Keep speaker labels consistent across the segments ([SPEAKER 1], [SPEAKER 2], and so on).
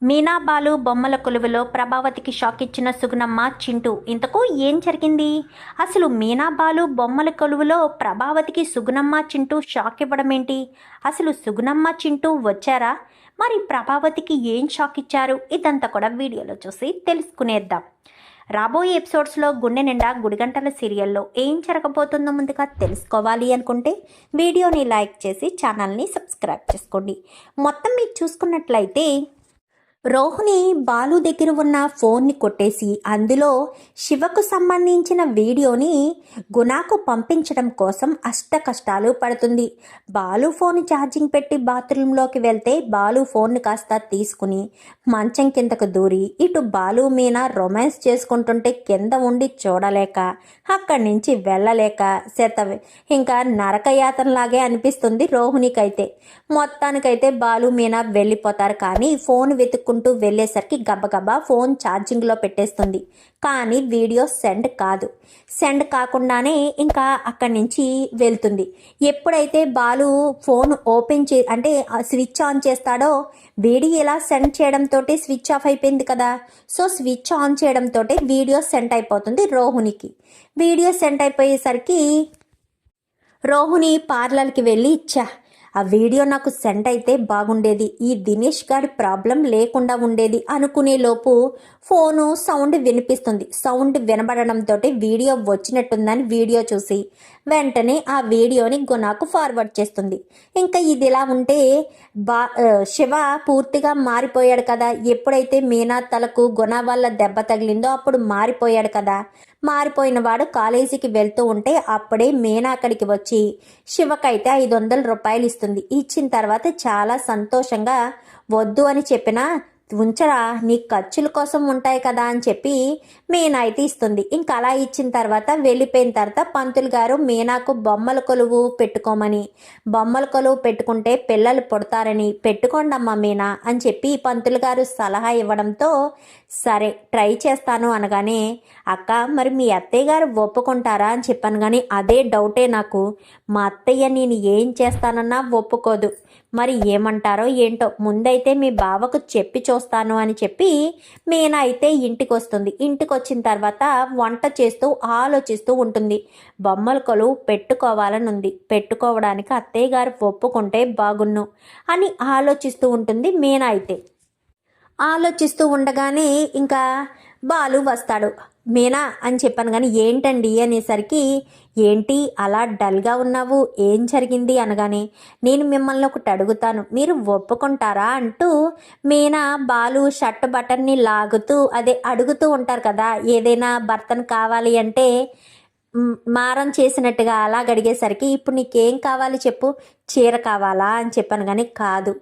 [SPEAKER 1] మీనా బాలు బొమ్మల కొలువులో ప్రభావతికి షాక్ ఇచ్చిన సుగుణమ్మ చింటూ. ఇంతకు ఏం జరిగింది? అసలు మీనా బాలు బొమ్మల కొలువులో ప్రభావతికి సుగుణమ్మ చింటూ షాక్ ఇవ్వడం ఏంటి? అసలు సుగుణమ్మ చింటూ వచ్చారా? మరి ప్రభావతికి ఏం షాక్ ఇచ్చారు? ఇదంతా కూడా వీడియోలో చూసి తెలుసుకునేద్దాం. రాబోయే ఎపిసోడ్స్లో గుండె నిండా గుడిగంటల సీరియల్లో ఏం జరగబోతుందో ముందుగా తెలుసుకోవాలి అనుకుంటే వీడియోని లైక్ చేసి ఛానల్ని సబ్స్క్రైబ్ చేసుకోండి. మొత్తం మీరు చూసుకున్నట్లయితే రోహిణి బాలు దగ్గర ఉన్న ఫోన్ని కొట్టేసి అందులో శివకు సంబంధించిన వీడియోని గుణాకు పంపించడం కోసం అష్ట కష్టాలు పడుతుంది. బాలు ఫోన్ ఛార్జింగ్ పెట్టి బాత్రూంలోకి వెళ్తే బాలు ఫోన్ని కాస్త తీసుకుని మంచం కిందకు దూరి ఇటు బాలు మీనా రొమాన్స్ చేసుకుంటుంటే కింద ఉండి చూడలేక అక్కడి నుంచి వెళ్ళలేక ఇంకా నరకయాతనలాగే అనిపిస్తుంది రోహిణికైతే. మొత్తానికైతే బాలు మీనా వెళ్ళిపోతారు, కానీ ఫోన్ వెతుక్కుంటూ వెళ్ళేసరికి గబగబా ఫోన్ ఛార్జింగ్లో పెట్టేస్తుంది. కానీ వీడియో సెండ్ కాదు. సెండ్ కాకుండానే ఇంకా అక్కడి నుంచి వెళ్తుంది. ఎప్పుడైతే బాలు ఫోన్ ఓపెన్ అంటే స్విచ్ ఆన్ చేస్తాడో వీడియో ఇలా సెండ్ చేయడంతో స్విచ్ ఆఫ్ అయిపోయింది కదా. సో స్విచ్ ఆన్ చేయడంతో వీడియో సెండ్ అయిపోతుంది రోహిణికి. వీడియో సెండ్ అయిపోయేసరికి రోహిణి పార్లర్కి వెళ్ళి ఆ వీడియో నాకు సెండ్ అయితే బాగుండేది, ఈ దినేష్ గారి ప్రాబ్లం లేకుండా ఉండేది అనుకునే లోపు ఫోను సౌండ్ వినిపిస్తుంది. సౌండ్ వినబడడంతో వీడియో వచ్చినట్టుందని వీడియో చూసి వెంటనే ఆ వీడియోని గుణాకు ఫార్వర్డ్ చేస్తుంది. ఇంకా ఇదిలా ఉంటే శివ పూర్తిగా మారిపోయాడు కదా. ఎప్పుడైతే మీనా తలకు గుణ వల్ల దెబ్బ తగిలిందో అప్పుడు మారిపోయాడు కదా. మారిపోయిన వాడు కాలేజీకి వెళ్తూ ఉంటే అప్పుడే మీనా అక్కడికి వచ్చి శివకైతే 500 రూపాయలు ఇస్తుంది. ఇచ్చిన తర్వాత చాలా సంతోషంగా వద్దు అని చెప్పినా ఉంచరా నీ ఖర్చుల కోసం ఉంటాయి కదా అని చెప్పి మీనా అయితే ఇస్తుంది. ఇంకా అలా ఇచ్చిన తర్వాత వెళ్ళిపోయిన తర్వాత పంతులు గారు మీనాకు బొమ్మల కొలువు పెట్టుకోమని, బొమ్మల కొలువు పెట్టుకుంటే పిల్లలు పుడతారని, పెట్టుకోండమ్మా మీనా అని చెప్పి పంతులు గారు సలహా ఇవ్వడంతో సరే ట్రై చేస్తాను అనగానే, అక్క మరి మీ అత్తయ్య గారు ఒప్పుకుంటారా అని చెప్పాను. కానీ అదే డౌటే నాకు. మా అత్తయ్య నేను ఏం చేస్తానన్నా ఒప్పుకోదు. మరి ఏమంటారో ఏంటో, ముందైతే మీ బావకు చెప్పి చూస్తాను అని చెప్పి మీనా అయితే ఇంటికి వస్తుంది. ఇంటికి వచ్చిన తర్వాత వంట చేస్తూ ఆలోచిస్తూ ఉంటుంది. బొమ్మల కొలువు పెట్టుకోవాలని ఉంది, పెట్టుకోవడానికి అత్తయ్య గారు ఒప్పుకుంటే బాగున్ను అని ఆలోచిస్తూ ఉంటుంది మీనా అయితే. ఆలోచిస్తూ ఉండగానే ఇంకా బాలు వస్తాడు. మీనా అని చెప్పాను కానీ ఏంటండి అనేసరికి, ఏంటి అలా డల్గా ఉన్నావు, ఏం జరిగింది అనగానే, నేను మిమ్మల్ని ఒకటి అడుగుతాను, మీరు ఒప్పుకుంటారా అంటూ మీనా బాలు షర్ట్ బటన్ని లాగుతూ అడుగుతూ ఉంటారు కదా. ఏదైనా బర్తన్ కావాలి అంటే మారం చేసినట్టుగా అలా అడిగేసరికి, ఇప్పుడు నీకేం కావాలి చెప్పు, చీర కావాలా అని చెప్పాను. కానీ కాదు,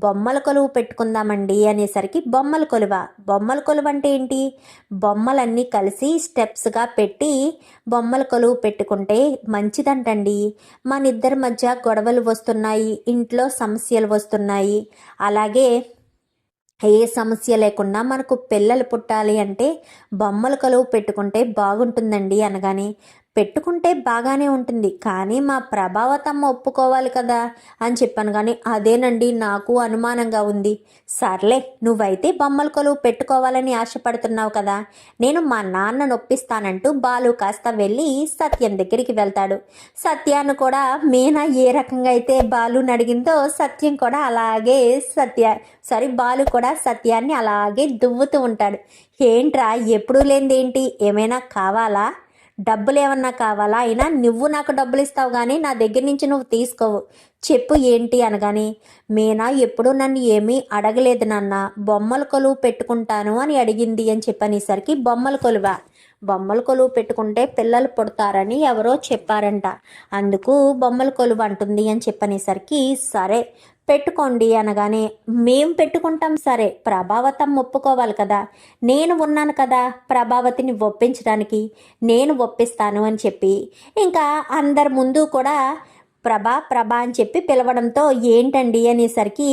[SPEAKER 1] బొమ్మల కొలువు పెట్టుకుందామండి అనేసరికి, బొమ్మల కొలువా? బొమ్మల కొలువు అంటే ఏంటి? బొమ్మలన్నీ కలిసి స్టెప్స్గా పెట్టి బొమ్మల కొలువు పెట్టుకుంటే మంచిదంటండి. మన ఇద్దరి మధ్య గొడవలు వస్తున్నాయి, ఇంట్లో సమస్యలు వస్తున్నాయి, అలాగే ఏ సమస్య లేకుండా మనకు పిల్లలు పుట్టాలి అంటే బొమ్మల కొలువు పెట్టుకుంటే బాగుంటుందండి అనగానే, పెట్టుకుంటే బాగానే ఉంటుంది కానీ మా ప్రభావతమ్మ ఒప్పుకోవాలి కదా అని చెప్పాను. కానీ అదేనండి నాకు అనుమానంగా ఉంది. సర్లే, నువ్వైతే బొమ్మల కొలువు పెట్టుకోవాలని ఆశపడుతున్నావు కదా, నేను మా నాన్న నొప్పిస్తానంటూ బాలు కాస్త వెళ్ళి సత్యం దగ్గరికి వెళ్తాడు. సత్యాన్ని కూడా మీనా ఏ రకంగా అయితే బాలుని అడిగిందో సత్యం కూడా అలాగే బాలు కూడా సత్యాన్ని అలాగే దువ్వుతూ ఉంటాడు. ఏంట్రా ఎప్పుడూ లేనిదేంటి, ఏమైనా కావాలా, డబ్బులు ఏమన్నా కావాలా? అయినా నువ్వు నాకు డబ్బులు ఇస్తావు కానీ నా దగ్గర నుంచి నువ్వు తీసుకోవు, చెప్పు ఏంటి అనగానే, మీనా ఎప్పుడు నన్ను ఏమీ అడగలేదు నాన్న, బొమ్మల కొలువు పెట్టుకుంటాను అని అడిగింది అని చెప్పనేసరికి, బొమ్మల కొలువా? బొమ్మల కొలువు పెట్టుకుంటే పిల్లలు పుడతారని ఎవరో చెప్పారంట, అందుకు బొమ్మల కొలువు అంటుంది అని చెప్పనేసరికి, సరే పెట్టుకోండి అనగానే, మేం పెట్టుకుంటాం, సరే ప్రభావతం ఒప్పుకోవాలి కదా, నేను ఉన్నాను కదా ప్రభావతిని ఒప్పించడానికి, నేను ఒప్పిస్తాను అని చెప్పి ఇంకా అందరి ముందు కూడా ప్రభా అని చెప్పి పిలవడంతో, ఏంటండి అనేసరికి,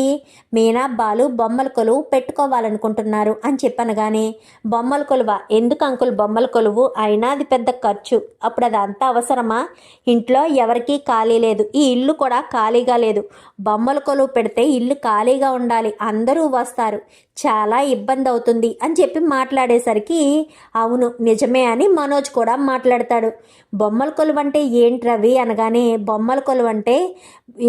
[SPEAKER 1] మీనా బాలు బొమ్మల కొలువు పెట్టుకోవాలనుకుంటున్నారు అని చెప్పనగానే, బొమ్మల కొలువా? ఎందుకు అంకుల్ బొమ్మల కొలువు? అయినా అది పెద్ద ఖర్చు, అప్పుడు అదంతా అవసరమా? ఇంట్లో ఎవరికీ ఖాళీ లేదు, ఈ ఇల్లు కూడా ఖాళీగా లేదు, బొమ్మల కొలువు పెడితే ఇల్లు ఖాళీగా ఉండాలి, అందరూ వస్తారు, చాలా ఇబ్బంది అవుతుంది అని చెప్పి మాట్లాడేసరికి అవును నిజమే అని మనోజ్ కూడా మాట్లాడతాడు. బొమ్మల కొలువు అంటే ఏంటి రవి అనగానే, బొమ్మల కొలువు అంటే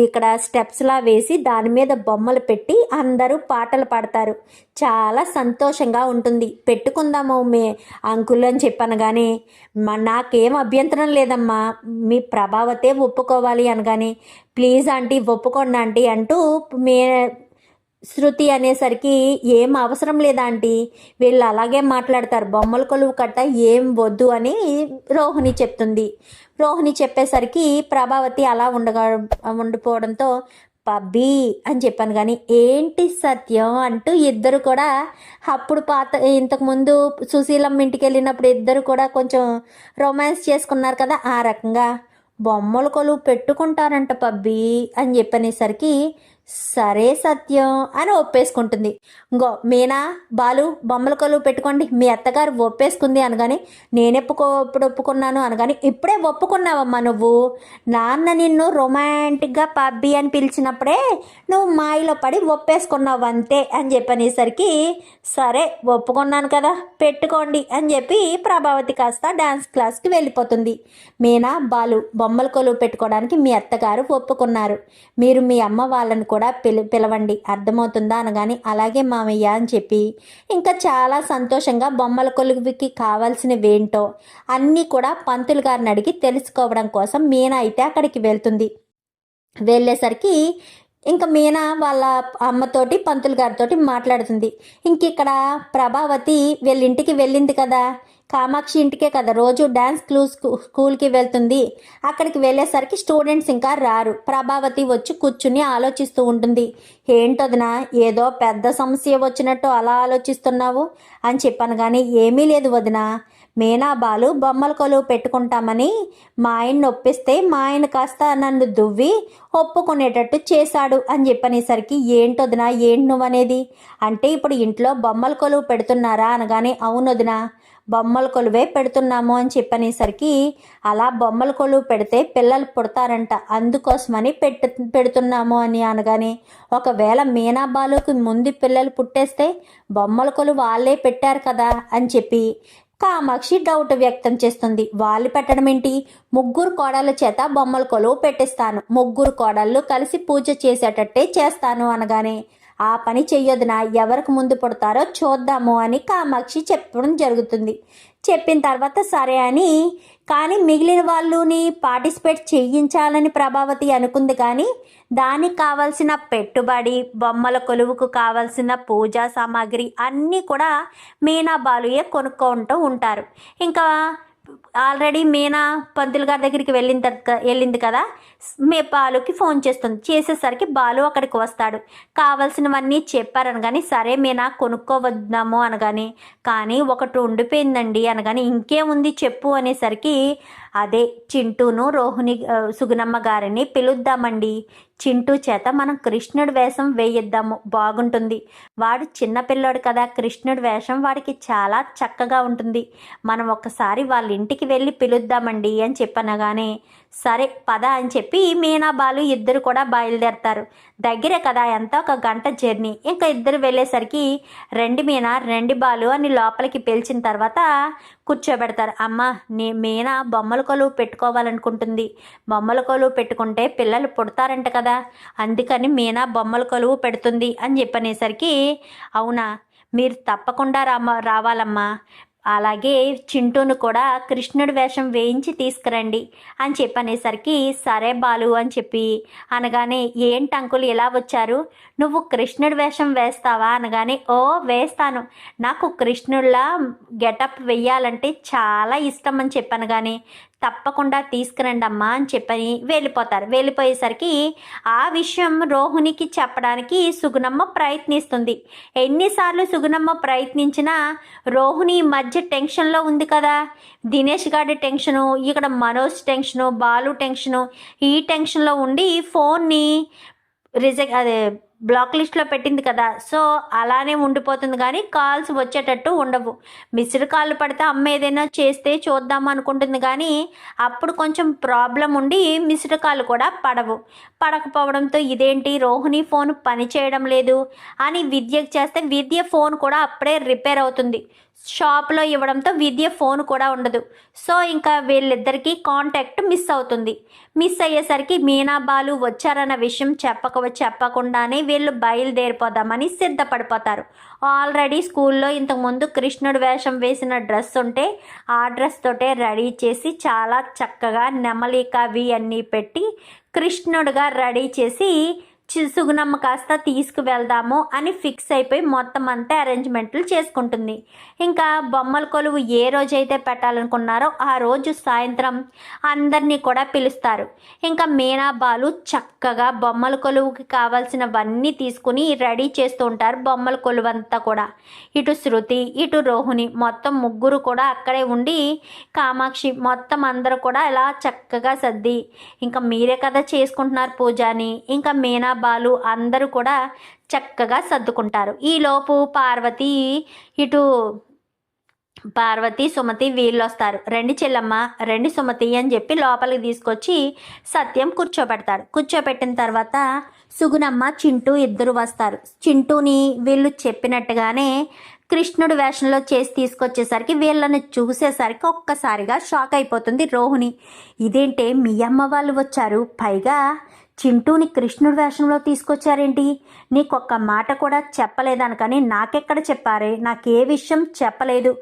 [SPEAKER 1] ఇక్కడ స్టెప్స్లా వేసి దాని మీద బొమ్మలు పెట్టి అందరూ పాటలు పాడతారు, చాలా సంతోషంగా ఉంటుంది, పెట్టుకుందాము మే అంకుల్ అని చెప్పనగానే నాకేం అభ్యంతరం లేదమ్మా, మీ ప్రభావతే ఒప్పుకోవాలి అనగానే ప్లీజ్ ఆంటీ ఒప్పుకోండి ఆంటీ అంటూ శృతి అనేసరికి ఏం అవసరం లేదా ఆంటీ, వీళ్ళు అలాగే మాట్లాడతారు, బొమ్మల కొలువు కట్ట ఏం వద్దు అని రోహిణి చెప్తుంది. రోహిణి చెప్పేసరికి ప్రభావతి అలా ఉండిపోవడంతో పబ్బీ అని చెప్పాను. కానీ ఏంటి సత్యం అంటూ ఇద్దరు కూడా అప్పుడు ఇంతకుముందు సుశీలమ్మ ఇంటికి వెళ్ళినప్పుడు ఇద్దరు కూడా కొంచెం రొమాన్స్ చేసుకున్నారు కదా, ఆ రకంగా బొమ్మల కొలువు పెట్టుకుంటారంట పబ్బీ అని చెప్పనేసరికి సరే సత్యం అని ఒప్పేసుకుంటుంది. ఇంకో మీనా బాలు బొమ్మల కొలువు పెట్టుకోండి, మీ అత్తగారు ఒప్పేసుకుంది అనగాని ఇప్పుడు ఒప్పుకున్నాను అనగాని ఇప్పుడే ఒప్పుకున్నావమ్మా, నువ్వు నాన్న నిన్ను రొమాంటిక్గా పబ్బి అని పిలిచినప్పుడే నువ్వు మాయలో పడి ఒప్పేసుకున్నావు అంతే అని చెప్పనేసరికి సరే ఒప్పుకున్నాను కదా పెట్టుకోండి అని చెప్పి ప్రభావతి కాస్త డాన్స్ క్లాస్కి వెళ్ళిపోతుంది. మీనా బాలు బొమ్మల కొలువు పెట్టుకోవడానికి మీ అత్తగారు ఒప్పుకున్నారు, మీరు మీ అమ్మ వాళ్ళని కూడా పిలవండి అర్థమవుతుందా అనగాని అలాగే మామయ్య అని చెప్పి ఇంకా చాలా సంతోషంగా బొమ్మల కొలువుకి కావాల్సినవేంటో అన్నీ కూడా పంతులు గారిని అడిగి తెలుసుకోవడం కోసం మీనా అయితే అక్కడికి వెళ్తుంది. వెళ్ళేసరికి ఇంకా మీనా వాళ్ళ అమ్మతోటి పంతులు గారితోటి మాట్లాడుతుంది. ఇంక ఇక్కడ ప్రభావతి వీళ్ళింటికి వెళ్ళింది కదా, కామాక్షి ఇంటికే కదా రోజు డ్యాన్స్ స్కూల్కి వెళ్తుంది. అక్కడికి వెళ్ళేసరికి స్టూడెంట్స్ ఇంకా రారు. ప్రభావతి వచ్చి కూర్చుని ఆలోచిస్తూ ఉంటుంది. ఏంటొదినా ఏదో పెద్ద సమస్య వచ్చినట్టు అలా ఆలోచిస్తున్నావు అని చెప్పాను. కానీ ఏమీ లేదు వదినా, మీనా బాలు బొమ్మల కొలువు పెట్టుకుంటామని మా ఆయన్ని ఒప్పిస్తే మా ఆయన కాస్త నన్ను దువ్వి ఒప్పుకునేటట్టు చేశాడు అని చెప్పనేసరికి ఏంటొదినా ఏంటి నువ్వనేది అంటే ఇప్పుడు ఇంట్లో బొమ్మల కొలువు పెడుతున్నారా అనగానే అవునొదినా బొమ్మల కొలువే పెడుతున్నాము అని చెప్పనేసరికి అలా బొమ్మల కొలువు పెడితే పిల్లలు పుడతారంట అందుకోసమని పెడుతున్నాము అని అనగానే ఒకవేళ మీనా బాలుకి ముందు పిల్లలు పుట్టేస్తే బొమ్మల కొలువు వాళ్ళే పెట్టారు కదా అని చెప్పి కామాక్షి డౌట్ వ్యక్తం చేస్తుంది. వాళ్ళు పెట్టడం ఏంటి, ముగ్గురు కోడళ్ళ చేత బొమ్మల కొలువు పెట్టిస్తాను, ముగ్గురు కోడళ్ళు కలిసి పూజ చేసేటట్టే చేస్తాను అనగానే ఆ పని చెయ్యొద్దునా ఎవరికి ముందు పుడతారో చూద్దాము అని కామాక్షి చెప్పడం జరుగుతుంది. చెప్పిన తర్వాత సరే అని కానీ మిగిలిన వాళ్ళని పార్టిసిపేట్ చేయించాలని ప్రభావతి అనుకుంది. కానీ దానికి కావాల్సిన పెట్టుబడి బొమ్మల కొలువుకు కావాల్సిన పూజా సామాగ్రి అన్నీ కూడా మీనా బాలుయే కొనుక్కుంటూ ఉంటారు. ఇంకా ఆల్రెడీ మీనా పంతులు గారి దగ్గరికి వెళ్ళింది కదా, బాలుకి ఫోన్ చేసేసరికి బాలు అక్కడికి వస్తాడు. కావాల్సినవన్నీ చెప్పారని కానీ సరే మీనా కొనుక్కోవద్దాము అనగాని కానీ ఒకటి ఉండిపోయిందండి అనగాని ఇంకేముంది చెప్పు అనేసరికి అదే చింటూను రోహిణి సుగుణమ్మ గారిని పిలుద్దామండి, చింటూ చేత మనం కృష్ణుడి వేషం వేయిద్దాము బాగుంటుంది, వాడు చిన్నపిల్లోడు కదా కృష్ణుడి వేషం వాడికి చాలా చక్కగా ఉంటుంది, మనం ఒక్కసారి వాళ్ళ ఇంటికి వెళ్ళి పిలుద్దామండి అని చెప్పనగానే సరే పద అని చెప్పి మీనా బాలు ఇద్దరు కూడా బయలుదేరతారు. దగ్గరే కదా ఎంత ఒక గంట జర్నీ. ఇంకా ఇద్దరు వెళ్ళేసరికి రెండు మీనా రెండు బాలు అని లోపలికి పిలిచిన తర్వాత కూర్చోబెడతారు. అమ్మ మీనా బొమ్మల కొలువు పెట్టుకోవాలనుకుంటుంది, బొమ్మల కొలువు పెట్టుకుంటే పిల్లలు పుడతారంట కదా అందుకని మీనా బొమ్మల కొలువు పెడుతుంది అని చెప్పనేసరికి అవునా మీరు తప్పకుండా రావాలమ్మా, అలాగే చింటూను కూడా కృష్ణుడి వేషం వేయించి తీసుకురండి అని చెప్పనేసరికి సరే బాలు అని చెప్పి అనగానే ఏంటి అంకుల్ ఇలా వచ్చారు, నువ్వు కృష్ణుడి వేషం వేస్తావా అనగానే ఓ వేస్తాను, నాకు కృష్ణుడిలా గెటప్ వెయ్యాలంటే చాలా ఇష్టం అని చెప్పాను. కానీ తప్పకుండా తీసుకురండి అమ్మా అని చెప్పని వెళ్ళిపోతారు. వెళ్ళిపోయేసరికి ఆ విషయం రోహిణికి చెప్పడానికి సుగుణమ్మ ప్రయత్నిస్తుంది. ఎన్నిసార్లు సుగుణమ్మ ప్రయత్నించినా రోహిణి మధ్య టెన్షన్లో ఉంది కదా, దినేష్ గారి టెన్షను, ఇక్కడ మనోజ్ టెన్షను, బాలు టెన్షను, ఈ టెన్షన్లో ఉండి ఫోన్ని బ్లాక్ లిస్ట్లో పెట్టింది కదా, సో అలానే ఉండిపోతుంది కానీ కాల్స్ వచ్చేటట్టు ఉండవు. మిస్డ్ కాల్ పడితే అమ్మ ఏదైనా చేస్తే చూద్దాం అనుకుంటుంది కానీ అప్పుడు కొంచెం ప్రాబ్లం ఉండి మిస్డ్ కాల్ కూడా పడకపోవడంతో ఇదేంటి రోహిణి ఫోన్ పని చేయడం లేదు అని విద్యకు చేస్తే విద్య ఫోన్ కూడా అప్పుడే రిపేర్ అవుతుంది. షాప్లో ఇవ్వడంతో విద్య ఫోన్ కూడా ఉండదు. సో ఇంకా వీళ్ళిద్దరికీ కాంటాక్ట్ మిస్ అవుతుంది. మిస్ అయ్యేసరికి మీనా బాలు వచ్చారన్న విషయం చెప్పకుండానే వీళ్ళు బయలుదేరిపోదామని సిద్ధపడిపోతారు. ఆల్రెడీ స్కూల్లో ఇంతకుముందు కృష్ణుడు వేషం వేసిన డ్రెస్ ఉంటే ఆ డ్రెస్ తోటే రెడీ చేసి చాలా చక్కగా నెమలికవి అన్నీ పెట్టి కృష్ణుడుగా రెడీ చేసి సుగుణమ్మ కాస్త తీసుకువెళ్దాము అని ఫిక్స్ అయిపోయి మొత్తం అంతా అరేంజ్మెంట్లు చేసుకుంటుంది. ఇంకా బొమ్మల కొలువు ఏ రోజైతే పెట్టాలనుకున్నారో ఆ రోజు సాయంత్రం అందరినీ కూడా పిలుస్తారు. ఇంకా మీనా బాలు చక్కగా బొమ్మల కొలువుకి కావాల్సినవన్నీ తీసుకుని రెడీ చేస్తూ ఉంటారు. బొమ్మల కొలువు అంతా కూడా ఇటు శృతి ఇటు రోహిణి మొత్తం ముగ్గురు కూడా అక్కడే ఉండి కామాక్షి మొత్తం అందరూ కూడా ఇలా చక్కగా సర్ది ఇంకా మీరే కదా చేసుకుంటున్నారు పూజ అని ఇంకా మీనా బాలు అందరూ కూడా చక్కగా సర్దుకుంటారు. ఈలోపు పార్వతి సుమతి వీళ్ళు వస్తారు. రండి చెల్లమ్మ రండి సుమతి అని చెప్పి లోపలికి తీసుకొచ్చి సత్యం కూర్చోబెట్టిన తర్వాత సుగుణమ్మ చింటూ ఇద్దరు వస్తారు. చింటూని వీళ్ళు చెప్పినట్టుగానే కృష్ణుడు వేషంలో చేసి తీసుకొచ్చేసరికి వీళ్ళని చూసేసరికి ఒక్కసారిగా షాక్ అయిపోతుంది రోహిణి. ఇదేంటే మీ అమ్మ వాళ్ళు వచ్చారు, పైగా చింటూని కృష్ణుడి వేషంలో తీసుకొచ్చారేంటి, నీకొక్క మాట కూడా చెప్పలేదనకని నాకెక్కడ చెప్పారే, నాకే విషయం చెప్పలేదు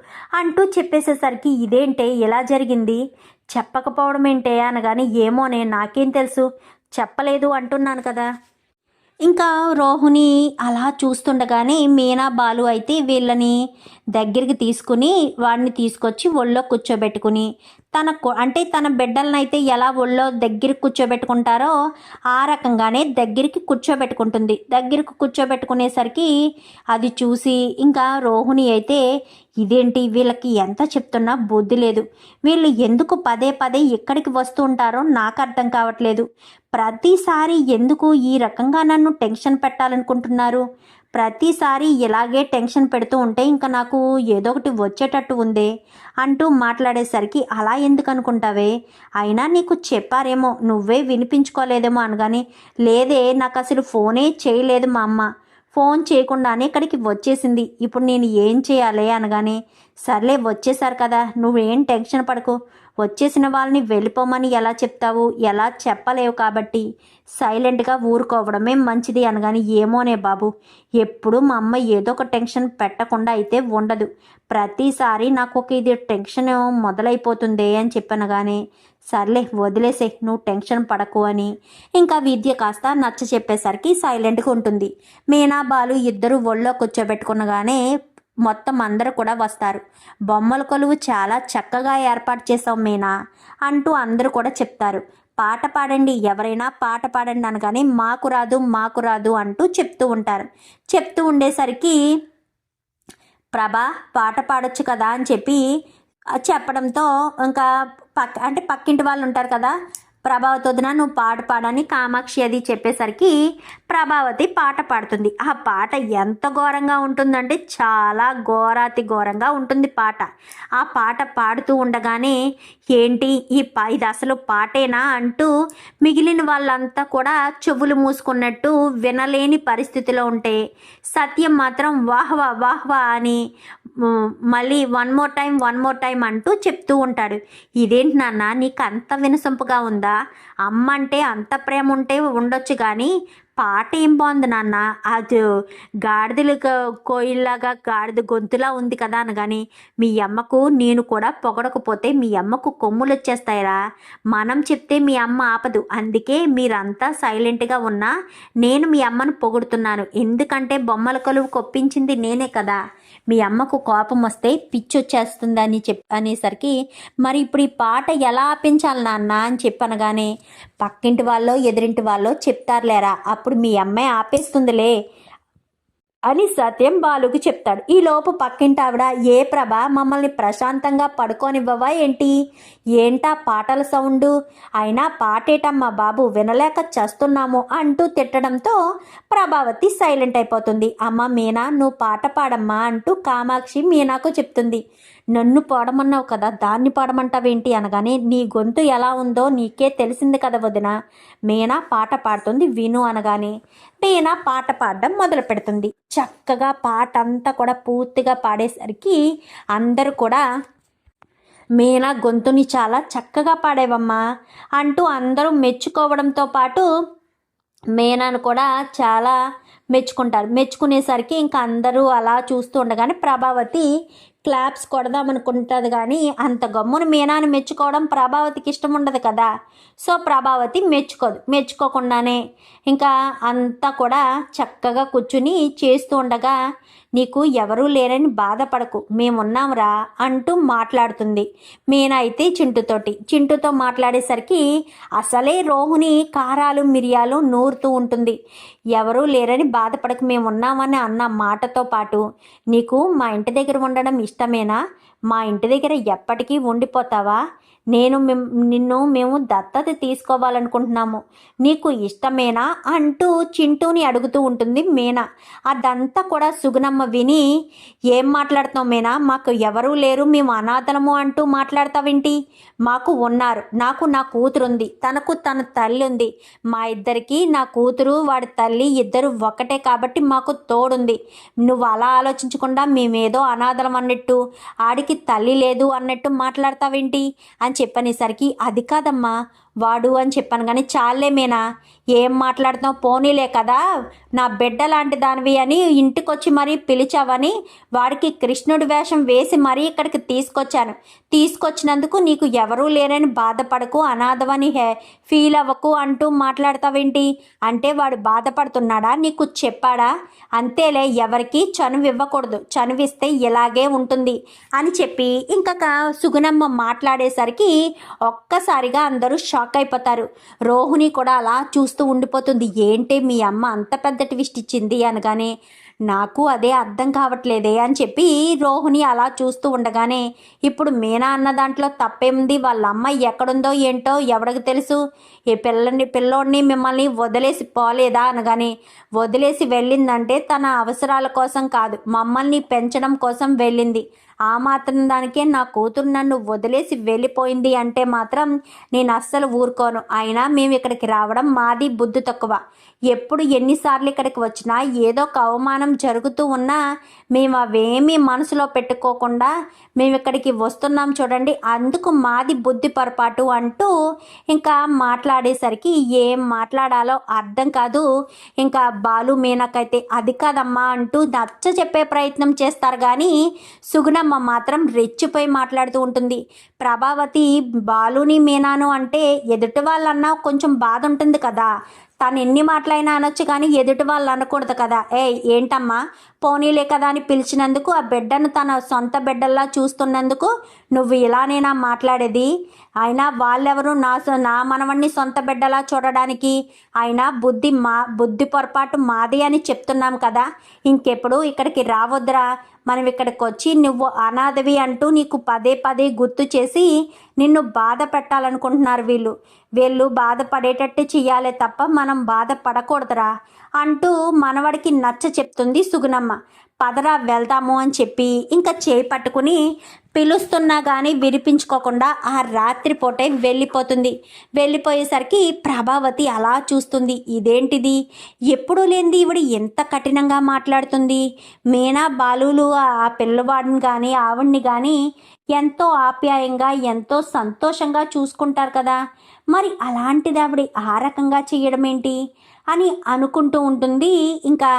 [SPEAKER 1] అంటూ చెప్పేసేసరికి ఇదేంటే ఇలా జరిగింది, చెప్పకపోవడం ఏంటే అనగాని ఏమోనే నాకేం తెలుసు, చెప్పలేదు అంటున్నాను కదా. ఇంకా రోహిణి అలా చూస్తుండగానే మీనా బాలు అయితే వీళ్ళని దగ్గరికి తీసుకుని వాడిని తీసుకొచ్చి ఒళ్ళో కూర్చోబెట్టుకుని తన బిడ్డలనైతే ఎలా ఒళ్ళో దగ్గరికి కూర్చోబెట్టుకుంటారో ఆ రకంగానే దగ్గరికి కూర్చోబెట్టుకునేసరికి అది చూసి ఇంకా రోహిణి అయితే ఇదేంటి వీళ్ళకి ఎంత చెప్తున్నా బుద్ధి లేదు, వీళ్ళు ఎందుకు పదే పదే ఇక్కడికి వస్తూ ఉంటారో నాకు అర్థం కావట్లేదు, ప్రతిసారి ఎందుకు ఈ రకంగా నన్ను టెన్షన్ పెట్టాలనుకుంటున్నారు, ప్రతిసారి ఇలాగే టెన్షన్ పెడుతూ ఉంటే ఇంకా నాకు ఏదో ఒకటి వచ్చేటట్టు ఉందే అంటూ మాట్లాడేసరికి అలా ఎందుకు అనుకుంటావే, అయినా నీకు చెప్పారేమో నువ్వే వినిపించుకోలేదేమో అనగానే లేదే నాకు అసలు ఫోనే చేయలేదు మా అమ్మ, ఫోన్ చేయకుండానే ఇక్కడికి వచ్చేసింది, ఇప్పుడు నేను ఏం చేయాలి అనగానే సర్లే వచ్చేసారు కదా నువ్వేం టెన్షన్ పడకు, వచ్చేసిన వాళ్ళని వెళ్ళిపోమని ఎలా చెప్తావు, ఎలా చెప్పలేవు కాబట్టి సైలెంట్గా ఊరుకోవడమే మంచిది అనగాని ఏమోనే బాబు, ఎప్పుడు మా అమ్మ ఏదో ఒక టెన్షన్ పెట్టకుండా అయితే ఉండదు, ప్రతిసారి నాకు ఒక ఇది టెన్షన్ మొదలైపోతుంది అని చెప్పనగానే సర్లే వదిలేసే నువ్వు టెన్షన్ పడకు అని ఇంకా విద్య కాస్త నచ్చ చెప్పేసరికి సైలెంట్గా ఉంటుంది. మీనా బాలు ఇద్దరు ఒళ్ళో కూర్చోబెట్టుకునగానే మొత్తం అందరూ కూడా వస్తారు. బొమ్మల కొలువు చాలా చక్కగా ఏర్పాటు చేసావు మీనా అంటూ అందరూ కూడా చెప్తారు. పాట పాడండి, ఎవరైనా పాట పాడండి అనగానే మాకు రాదు అంటూ చెప్తూ ఉండేసరికి ప్రభా పాట పాడొచ్చు కదా అని చెప్పడంతో ఇంకా పక్కింటి వాళ్ళు ఉంటారు కదా, ప్రభావతి వదిన నువ్వు పాట పాడని కామాక్షి అది చెప్పేసరికి ప్రభావతి పాట పాడుతుంది. ఆ పాట ఎంత ఘోరంగా ఉంటుందంటే చాలా ఘోరాతి ఘోరంగా ఉంటుంది పాట. ఆ పాట పాడుతూ ఉండగానే ఏంటి ఇది అసలు పాటేనా అంటూ మిగిలిన వాళ్ళంతా కూడా చెవులు మూసుకున్నట్టు వినలేని పరిస్థితిలో ఉంటే సత్యం మాత్రం వాహ్వా వాహ్వా అని మళ్ళీ వన్ మోర్ టైం అంటూ చెప్తూ ఉంటాడు. ఇదేంటి నాన్న నీకు అంత వినసొంపుగా ఉందా, అమ్మ అంటే అంత ప్రేమ ఉంటే ఉండొచ్చు కానీ పాట ఏం బాగుంది నాన్న, అది గాడిదలు కోయిల్లాగా గాడిద గొంతులా ఉంది కదా అనగాని మీ అమ్మకు నేను కూడా పొగడకపోతే మీ అమ్మకు కొమ్ములు వచ్చేస్తాయిరా, మనం చెప్తే మీ అమ్మ ఆపదు, అందుకే మీరంతా సైలెంట్గా ఉన్నా నేను మీ అమ్మను పొగుడుతున్నాను, ఎందుకంటే బొమ్మల కొలువు కొప్పించింది నేనే కదా, మీ అమ్మకు కోపం వస్తే పిచ్చొచ్చేస్తుందని అనేసరికి మరి ఇప్పుడు ఈ పాట ఎలా ఆపించాలి నాన్న అని చెప్పనగానే పక్కింటి వాళ్ళు ఎదురింటి వాళ్ళు చెప్తారులేరా, అప్పుడు మీ అమ్మాయి ఆపేస్తుందిలే అని సత్యం బాలుకి చెప్తాడు. ఈలోపు పక్కింటి ఆవిడ, ఏ ప్రభ మమ్మల్ని ప్రశాంతంగా పడుకోనివ్వవా ఏంటి? ఏంటా పాటల సౌండు? అయినా పాటేటమ్మా బాబు, వినలేక చస్తున్నాము అంటూ తిట్టడంతో ప్రభావతి సైలెంట్ అయిపోతుంది. అమ్మ మీనా, నువ్వు పాట పాడమ్మా అంటూ కామాక్షి మీనాకు చెప్తుంది. నన్ను పాడమన్నావు కదా, దాన్ని పాడమంటావేంటి అనగానే, నీ గొంతు ఎలా ఉందో నీకే తెలిసింది కదా వదిన. మీనా పాట పాడుతుంది విను అనగానే మీనా పాట పాడడం మొదలు పెడుతుంది. చక్కగా పాట అంతా కూడా పూర్తిగా పాడేసరికి అందరూ కూడా, మీనా గొంతుని చాలా చక్కగా పాడేవమ్మా అంటూ అందరూ మెచ్చుకోవడంతో పాటు మీనాను కూడా చాలా మెచ్చుకుంటారు. మెచ్చుకునేసరికి ఇంకా అందరూ అలా చూస్తూ ఉండగానే ప్రభావతి క్లాప్స్ కొడదామనుకుంటుంది, కానీ అంత గమ్మున మీనాను మెచ్చుకోవడం ప్రభావతికి ఇష్టం ఉండదు కదా. సో ప్రభావతి మెచ్చుకోకుండానే ఇంకా అంతా కూడా చక్కగా కూర్చుని చేస్తూ ఉండగా, నీకు ఎవరూ లేరని బాధపడకు, మేమున్నాంరా అంటూ మాట్లాడుతుంది. మీనా అయితే చింటూతో మాట్లాడేసరికి అసలే రోహిణి కారాలు మిరియాలు నూరుతూ ఉంటుంది. ఎవరూ లేరని బాధపడకు, మేమున్నామని అన్న మాటతో పాటు, నీకు మా ఇంటి దగ్గర ఉండడం ఇష్టమేనా? మా ఇంటి దగ్గర ఎప్పటికీ ఉండిపోతావా? నిన్ను మేము దత్తత తీసుకోవాలనుకుంటున్నాము, నీకు ఇష్టమేనా అంటూ చింటూని అడుగుతూ ఉంటుంది మీనా. అదంతా కూడా సుగుణమ్మ విని, ఏం మాట్లాడుతున్నావు మీనా? మాకు ఎవరూ లేరు, మేము అనాథలము అంటూ మాట్లాడతావేంటి? మాకు ఉన్నారు. నాకు నా కూతురుంది, తనకు తన తల్లి ఉంది. మా ఇద్దరికి నా కూతురు వాడి తల్లి ఇద్దరు ఒక్కటే కాబట్టి మాకు తోడుంది. నువ్వు అలా ఆలోచించకుండా మేమేదో అనాథలం అన్నట్టు, ఆడికి తల్లి లేదు అన్నట్టు మాట్లాడతావేంటి అని చెప్పనేసరికి, అది కాదమ్మా వాడు అని చెప్పాను. కానీ చాలే మీనా, ఏం మాట్లాడుతున్నావు? పోనీలే కదా, నా బిడ్డ లాంటి దానివి అని ఇంటికొచ్చి మరీ పిలిచావని వాడికి కృష్ణుడి వేషం వేసి మరీ ఇక్కడికి తీసుకొచ్చినందుకు నీకు ఎవరూ లేరని బాధపడకు, అనాథవని ఫీల్ అవ్వకు అంటూ మాట్లాడతావేంటి? అంటే వాడు బాధపడుతున్నాడా? నీకు చెప్పాడా? అంతేలే, ఎవరికి చనువు ఇవ్వకూడదు, చనువిస్తే ఇలాగే ఉంటుంది అని చెప్పి ఇంకొక సుగుణమ్మ మాట్లాడేసరికి ఒక్కసారిగా అందరూ షాక్ అయిపోతారు. రోహిణి కూడా అలా చూస్తూ ఉండిపోతుంది. ఏంటి మీ అమ్మ అంత పెద్ద ట్విస్ట్ ఇచ్చింది అనగానే, నాకు అదే అర్థం కావట్లేదే అని చెప్పి రోహిణి అలా చూస్తూ ఉండగానే, ఇప్పుడు మీనా అన్న దాంట్లో తప్పేముంది? వాళ్ళ అమ్మ ఎక్కడుందో ఏంటో ఎవరికి తెలుసు? ఈ పిల్లోడిని మిమ్మల్ని వదిలేసి పోలేదా అనగానే, వదిలేసి వెళ్ళిందంటే తన అవసరాల కోసం కాదు, మమ్మల్ని పెంచడం కోసం వెళ్ళింది. ఆ మాత్రం దానికే నా కూతురు నన్ను వదిలేసి వెళ్ళిపోయింది అంటే మాత్రం నేను అస్సలు ఊరుకోను. అయినా మేము ఇక్కడికి రావడం మాది బుద్ధి తక్కువ. ఎప్పుడు ఎన్నిసార్లు ఇక్కడికి వచ్చినా ఏదో ఒక అవమానం జరుగుతూ ఉన్నా మేము అవేమీ మనసులో పెట్టుకోకుండా మేము ఇక్కడికి వస్తున్నాం చూడండి, అందుకు మాది బుద్ధి పొరపాటు అంటూ ఇంకా మాట్లాడేసరికి ఏం మాట్లాడాలో అర్థం కాదు. ఇంకా బాలు మీనాకైతే అది కాదమ్మా అంటూ నచ్చ చెప్పే ప్రయత్నం చేస్తారు, కానీ సుగుణమ్మ మాత్రం రెచ్చిపోయి మాట్లాడుతూ ఉంటుంది. ప్రభావతి బాలుని మీనాను అంటే ఎదుటి వాళ్ళన్నా కొంచెం బాధ ఉంటుంది కదా, తను ఎన్ని మాటలైనా అనొచ్చు కానీ ఎదుటి వాళ్ళు అనకూడదు కదా. ఏంటమ్మా, పోనీలే కదా అని పిలిచినందుకు, ఆ బిడ్డను తన సొంత బిడ్డల్లా చూస్తున్నందుకు నువ్వు ఇలానేనా మాట్లాడేది? అయినా వాళ్ళెవరు నా మనవణ్ణి సొంత బిడ్డలా చూడడానికి? అయినా బుద్ధి పొరపాటు మాది అని చెప్తున్నాం కదా, ఇంకెప్పుడు ఇక్కడికి రావద్దురా. మనం ఇక్కడికి వచ్చి నువ్వు అనాథవి అంటూ నీకు పదే పదే గుర్తు చేసి నిన్ను బాధ పెట్టాలనుకుంటున్నారు వీళ్ళు బాధపడేటట్టు చెయ్యాలే తప్ప మనం బాధపడకూడదురా అంటూ మనవడికి నచ్చ చెప్తుంది సుగుణమ్మ. పదరా వెళ్దాము అని చెప్పి ఇంకా చేయి పట్టుకుని పిలుస్తున్నా కానీ వినిపించుకోకుండా ఆ రాత్రిపూటే వెళ్ళిపోయేసరికి ప్రభావతి అలా చూస్తుంది. ఇదేంటిది, ఎప్పుడూ లేనిది ఈవిడ ఎంత కఠినంగా మాట్లాడుతుంది? మీనా బాలులు ఆ పిల్లవాడిని కానీ ఆవిడ్ని కానీ ఎంతో ఆప్యాయంగా ఎంతో సంతోషంగా చూసుకుంటారు కదా, మరి అలాంటిది ఆవిడ ఆ రకంగా చేయడం ఏంటి అని అనుకుంటూ ఉంటుంది. ఇంకా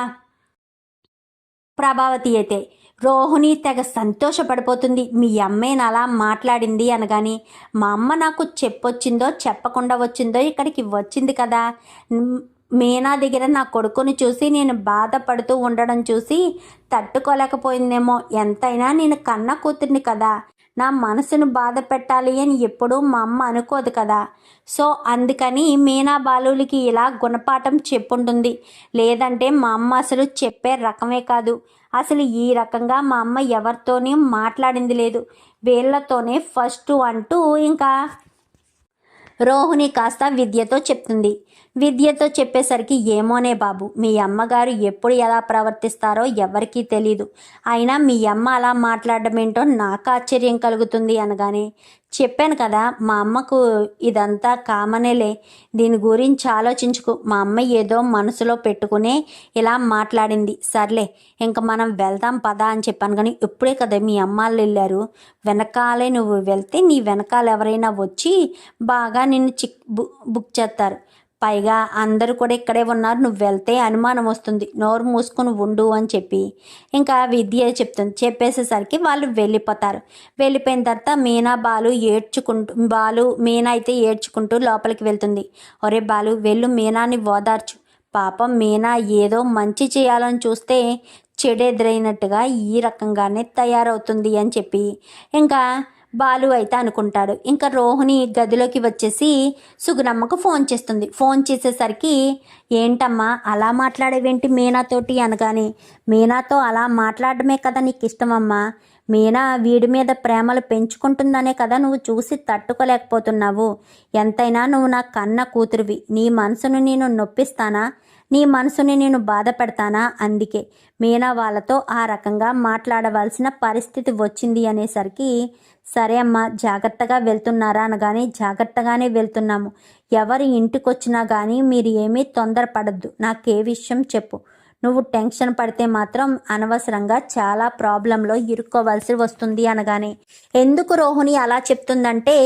[SPEAKER 1] ప్రభావతి అయితే రోహిణి తెగ సంతోషపడిపోతుంది. మీ అమ్మేని అలా మాట్లాడింది అనగాని, మా అమ్మ నాకు చెప్పొచ్చిందో చెప్పకుండా వచ్చిందో ఇక్కడికి వచ్చింది కదా, మీనా దగ్గర నా కొడుకుని చూసి నేను బాధపడుతూ ఉండడం చూసి తట్టుకోలేకపోయిందేమో. ఎంతైనా నేను కన్న కూతుర్ని కదా, నా మనసును బాధ పెట్టాలి అని ఎప్పుడూ మా అమ్మ అనుకోదు కదా. సో అందుకని మీనా బాలులకి ఇలా గుణపాఠం చెప్పుంటుంది. లేదంటే మా అమ్మ అసలు చెప్పే రకమే కాదు. అసలు ఈ రకంగా మా అమ్మ ఎవరితోనే మాట్లాడింది లేదు. వీళ్ళతోనే ఫస్ట్ అంటూ ఇంకా రోహిణి కాస్త విద్యతో చెప్తుంది. విద్యతో చెప్పేసరికి ఏమోనే బాబు, మీ అమ్మగారు ఎప్పుడు ఎలా ప్రవర్తిస్తారో ఎవరికీ తెలీదు. అయినా మీ అమ్మ అలా మాట్లాడడం ఏంటో నాకు ఆశ్చర్యం కలుగుతుంది అనగానే, చెప్పాను కదా మా అమ్మకు ఇదంతా కామనేలే, దీని గురించి ఆలోచించుకు, మా అమ్మ ఏదో మనసులో పెట్టుకునే ఇలా మాట్లాడింది, సర్లే ఇంక మనం వెళ్దాం పదా అని చెప్పాను. కానీ ఇప్పుడే కదా మీ అమ్మాళ్ళు వెళ్ళారు, వెనకాలే నువ్వు వెళ్తే నీ వెనకాల ఎవరైనా వచ్చి బాగా నిన్ను బుక్ చేస్తారు. పైగా అందరూ కూడా ఇక్కడే ఉన్నారు, నువ్వు వెళ్తే అనుమానం వస్తుంది, నోరు మూసుకుని ఉండు అని చెప్పి ఇంకా విద్య చెప్తుంది. చెప్పేసేసరికి వాళ్ళు వెళ్ళిపోతారు. వెళ్ళిపోయిన తర్వాత మీనా మీనా అయితే ఏడ్చుకుంటూ లోపలికి వెళ్తుంది. ఒరే బాలు, వెళ్ళు మీనాని ఓదార్చు, పాపం మీనా ఏదో మంచి చేయాలని చూస్తే చెడెదురైనట్టుగా ఈ రకంగానే తయారవుతుంది అని చెప్పి ఇంకా బాలు అయితే అనుకుంటాడు. ఇంకా రోహిణి గదిలోకి వచ్చేసి సుగుణమ్మకు ఫోన్ చేస్తుంది. ఫోన్ చేసేసరికి, ఏంటమ్మా అలా మాట్లాడేవేంటి మీనాతోటి అనగానే, మీనాతో అలా మాట్లాడమే కదా నీకు ఇష్టమమ్మా, మీనా వీడి మీద ప్రేమలు పెంచుకుంటుందనే కదా నువ్వు చూసి తట్టుకోలేకపోతున్నావు. ఎంతైనా నువ్వు నా కన్న కూతురివి, నీ మనసును నేను నొప్పిస్తానా, నీ మనసుని నేను బాధ పెడతానా, అందుకే మీనా వాళ్ళతో ఆ రకంగా మాట్లాడవలసిన పరిస్థితి వచ్చింది అనేసరికి, సరే అమ్మా జాగ్రత్తగా వెళ్తున్నారా అనగానే, జాగ్రత్తగానే వెళ్తున్నాము, ఎవరి ఇంటికొచ్చినా కానీ మీరు ఏమీ తొందరపడద్దు, నాకే విషయం చెప్పు, నువ్వు టెన్షన్ పడితే మాత్రం అనవసరంగా చాలా ప్రాబ్లంలో ఇరుక్కోవాల్సి వస్తుంది అనగానే, ఎందుకు రోహిణి అలా చెప్తుందంటే,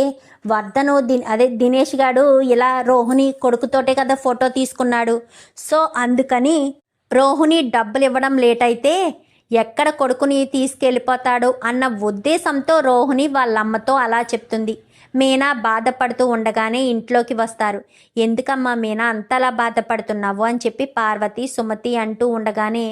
[SPEAKER 1] వర్ధను దినేష్ గాడు ఇలా రోహిణి కొడుకుతోటే కదా ఫోటో తీసుకున్నాడు, సో అందుకని రోహిణి డబ్బులు ఇవ్వడం లేట్ అయితే ఎక్కడ కొడుకుని తీసుకెళ్ళిపోతాడు అన్న ఉద్దేశంతో రోహిణి వాళ్ళమ్మతో అలా చెప్తుంది. మీనా బాధపడుతూ ఉండగానే ఇంట్లోకి వస్తారు. ఎందుకమ్మా మీనా అంతలా బాధపడుతున్నావు అని చెప్పి పార్వతి సుమతి అంటూ ఉండగానే,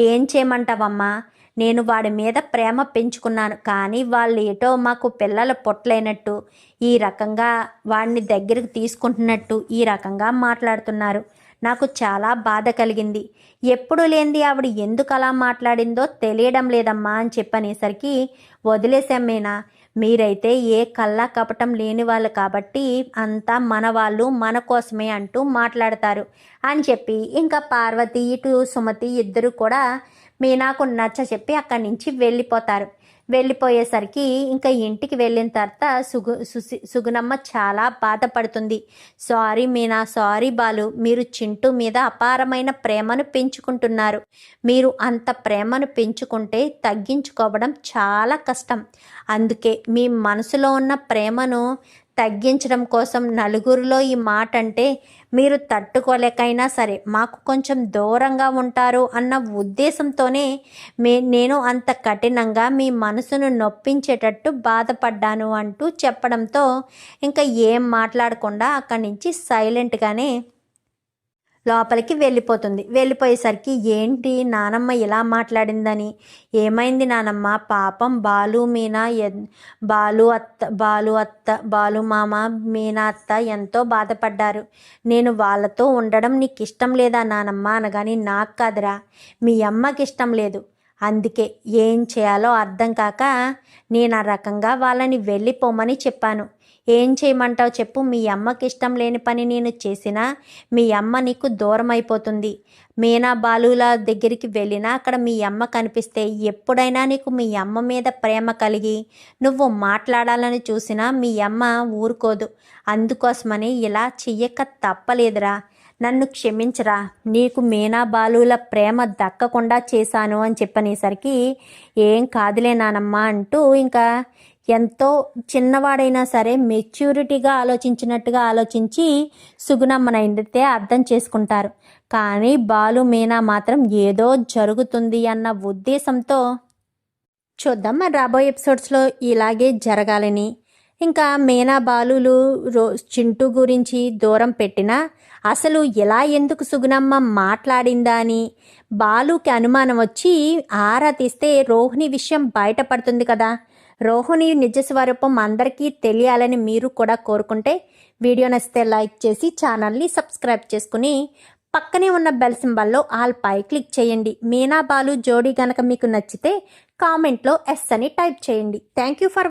[SPEAKER 1] ఏం చేయమంటావమ్మా, నేను వాడి మీద ప్రేమ పెంచుకున్నాను, కానీ వాళ్ళు ఏటో మాకు పిల్లలు పొట్టలేనట్టు ఈ రకంగా వాడిని దగ్గరికి తీసుకుంటున్నట్టు ఈ రకంగా మాట్లాడుతున్నారు. నాకు చాలా బాధ కలిగింది. ఎప్పుడు లేనిది ఆవిడ ఎందుకు అలా మాట్లాడిందో తెలియడం లేదమ్మా అని చెప్పనేసరికి, వదిలేసాం మీనా, మీరైతే ఏ కల్లా కపటం లేని వాళ్ళు కాబట్టి అంతా మన వాళ్ళు మన కోసమే అంటూ మాట్లాడతారు అని చెప్పి ఇంకా పార్వతి ఇటు సుమతి ఇద్దరు కూడా మీనాకు నచ్చ చెప్పి అక్కడి నుంచి వెళ్ళిపోతారు. వెళ్ళిపోయేసరికి ఇంకా ఇంటికి వెళ్ళిన తర్వాత సుగుణమ్మ చాలా బాధపడుతుంది. సారీ మీనా, సారీ బాలు, మీరు చింటూ మీద అపారమైన ప్రేమను పెంచుకుంటున్నారు. మీరు అంత ప్రేమను పెంచుకుంటే తగ్గించుకోవడం చాలా కష్టం. అందుకే మీ మనసులో ఉన్న ప్రేమను తగ్గించడం కోసం నలుగురిలో ఈ మాట అంటే మీరు తట్టుకోలేకైనా సరే మాకు కొంచెం దూరంగా ఉంటారు అన్న ఉద్దేశంతోనే నేను అంత కఠినంగా మీ మనసును నొప్పించేటట్టు బాధపడ్డాను అంటూ చెప్పడంతో ఇంకా ఏం మాట్లాడకుండా అక్కడి నుంచి సైలెంట్గానే లోపలికి వెళ్ళిపోతుంది. వెళ్ళిపోయేసరికి ఏంటి నానమ్మ ఇలా మాట్లాడిందని, ఏమైంది నానమ్మ, పాపం బాలు మీనా బాలు మామ మీనా అత్త ఎంతో బాధపడ్డారు, నేను వాళ్ళతో ఉండడం నీకు ఇష్టం లేదా నానమ్మ అనగాని, నాకు కాదురా మీ అమ్మకి ఇష్టం లేదు, అందుకే ఏం చేయాలో అర్థం కాక నేను ఆ రకంగా వాళ్ళని వెళ్ళిపోమని చెప్పాను. ఏం చేయమంటావు చెప్పు, మీ అమ్మకి ఇష్టం లేని పని నేను చేసినా మీ అమ్మ నీకు దూరం అయిపోతుంది. మీనా బాలుల దగ్గరికి వెళ్ళినా అక్కడ మీ అమ్మ కనిపిస్తే ఎప్పుడైనా నీకు మీ అమ్మ మీద ప్రేమ కలిగి నువ్వు మాట్లాడాలని చూసినా మీ అమ్మ ఊరుకోదు. అందుకోసమని ఇలా చెయ్యక తప్పలేదురా, నన్ను క్షమించరా, నీకు మీనా బాలుల ప్రేమ దక్కకుండా చేశాను అని చెప్పనేసరికి, ఏం కాదులే నానమ్మ అంటూ ఇంకా ఎంతో చిన్నవాడైనా సరే మెచ్యూరిటీగా ఆలోచించినట్టుగా ఆలోచించి సుగుణమ్మనైతే అర్థం చేసుకుంటారు. కానీ బాలు మీనా మాత్రం ఏదో జరుగుతుంది అన్న ఉద్దేశంతో చూద్దాం మరి రాబోయే ఎపిసోడ్స్లో ఇలాగే జరగాలని. ఇంకా మీనా బాలులు చింటూ గురించి దూరం పెట్టినా అసలు ఎలా ఎందుకు సుగుణమ్మ మాట్లాడిందా అని బాలుకి అనుమానం వచ్చి ఆరా తీస్తే రోహిణి విషయం బయటపడుతుంది కదా. రోహిణి నిజ స్వరూపం అందరికీ తెలియాలని మీరు కూడా కోరుకుంటే వీడియో నచ్చితే లైక్ చేసి ఛానల్ని సబ్స్క్రైబ్ చేసుకుని పక్కనే ఉన్న బెల్ సింబల్లో ఆల్ పై క్లిక్ చేయండి. మీనా బాలు జోడీ గనక మీకు నచ్చితే కామెంట్లో ఎస్ అని టైప్ చేయండి. Thank you for